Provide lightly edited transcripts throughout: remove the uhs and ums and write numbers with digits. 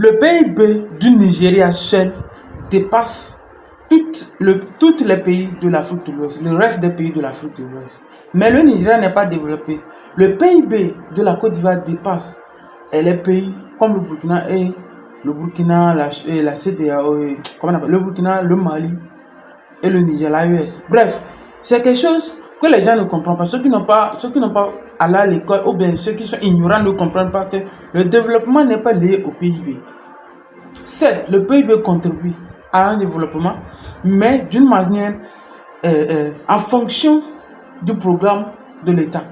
Le PIB du Nigeria seul dépasse tous les pays de l'Afrique de l'Ouest, le reste des pays de l'Afrique de l'Ouest. Mais le Nigeria n'est pas développé. Le PIB de la Côte d'Ivoire dépasse les pays comme le Burkina, la CEDEAO, comment on appelle, le Burkina, le Mali et le Niger, l'AES. Bref, c'est quelque chose que les gens ne comprennent pas. Ceux qui n'ont pas allé à l'école ou bien ceux qui sont ignorants ne comprennent pas que le développement n'est pas lié au PIB. Certes, le PIB contribue à un développement, mais d'une manière en fonction du programme de l'État.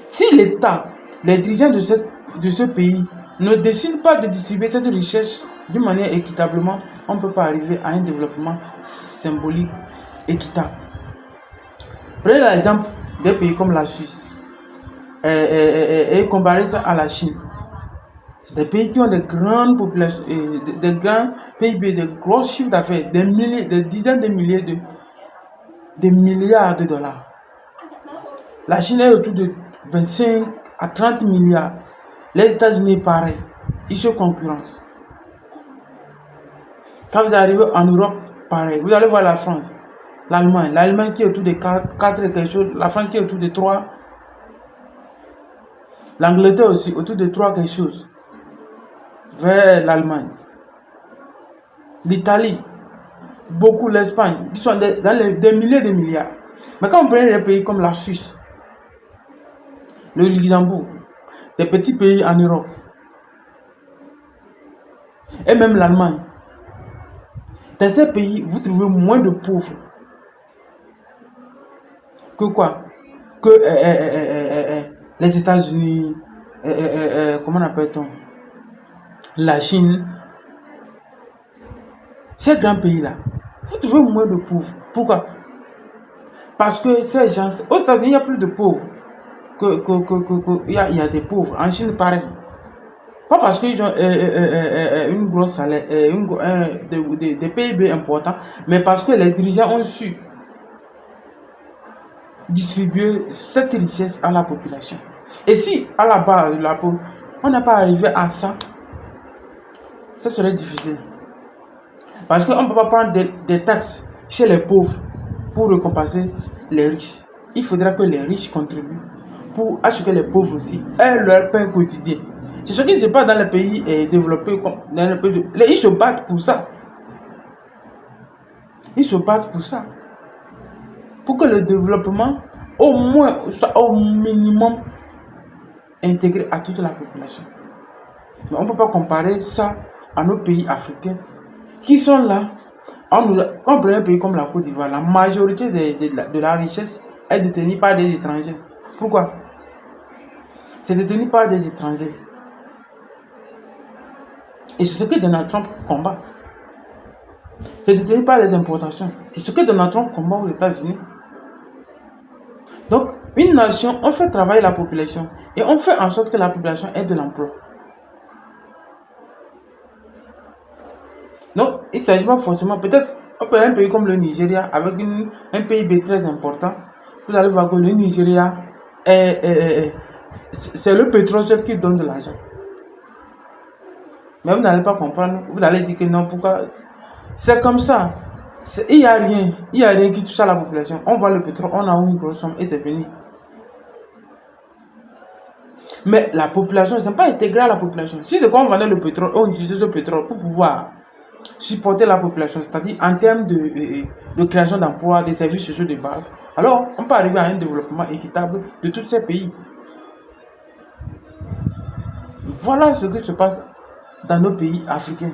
Si l'État, les dirigeants de ce pays ne décident pas de distribuer cette richesse d'une manière équitablement, on ne peut pas arriver à un développement symbolique équitable. Prenez l'exemple des pays comme la Suisse et comparez ça à la Chine. C'est des pays qui ont des grandes populations, des grands PIB, des gros chiffres d'affaires, des dizaines de milliers de milliards de dollars. La Chine est autour de 25 à 30 milliards. Les États-Unis, pareil. Ils se concurrencent. Quand vous arrivez en Europe, pareil. Vous allez voir la France, l'Allemagne. L'Allemagne qui est autour de 4 et quelque chose. La France qui est autour de 3. L'Angleterre aussi, autour de 3 quelque chose. Vers l'Allemagne. L'Italie. Beaucoup l'Espagne. Qui sont dans des milliers de milliards. Mais quand on prend des pays comme la Suisse, le Luxembourg, des petits pays en Europe, et même l'Allemagne, dans ces pays, vous trouvez moins de pauvres que quoi? Que les États-Unis, comment appelle-t-on? La Chine. Ces grands pays-là, vous trouvez moins de pauvres. Pourquoi? Parce que ces gens, aux États-Unis, il y a plus de pauvres. Il y a des pauvres. En Chine, pareil. Pas parce qu'ils ont une grosse salaire, des PIB importants, mais parce que les dirigeants ont su distribuer cette richesse à la population. Et si, à la base de la pauvre, on n'a pas arrivé à ça, ça serait difficile. Parce qu'on ne peut pas prendre des taxes chez les pauvres pour récompenser les riches. Il faudra que les riches contribuent pour assurer que les pauvres aussi aient leur pain quotidien. C'est ce qui se passe dans les pays développés, dans les pays ils se battent pour ça. Ils se battent pour ça. Pour que le développement, au moins, soit au minimum intégré à toute la population. Mais on ne peut pas comparer ça à nos pays africains qui sont là. On prend un pays comme la Côte d'Ivoire, la majorité de la richesse est détenue par des étrangers. Pourquoi? C'est détenu par des étrangers. Et c'est ce que Donald Trump combat. C'est détenu par les importations. C'est ce que Donald Trump combat aux États-Unis. Donc, une nation, on fait travailler la population et on fait en sorte que la population ait de l'emploi. Donc, il ne s'agit pas forcément, peut-être, un pays comme le Nigeria, avec un PIB très important, vous allez voir que le Nigeria, c'est le pétrole seul qui donne de l'argent. Mais vous n'allez pas comprendre, vous allez dire que non, pourquoi? C'est comme ça. Il n'y a rien qui touche à la population. On voit le pétrole, on a une grosse somme et c'est fini. Mais la population, ce n'est pas intégré à la population. Si c'est quand on vendait le pétrole, on utilisait ce pétrole pour pouvoir supporter la population, c'est-à-dire en termes de création d'emplois, des services sociaux de base, alors on peut arriver à un développement équitable de tous ces pays. Voilà ce qui se passe dans nos pays africains.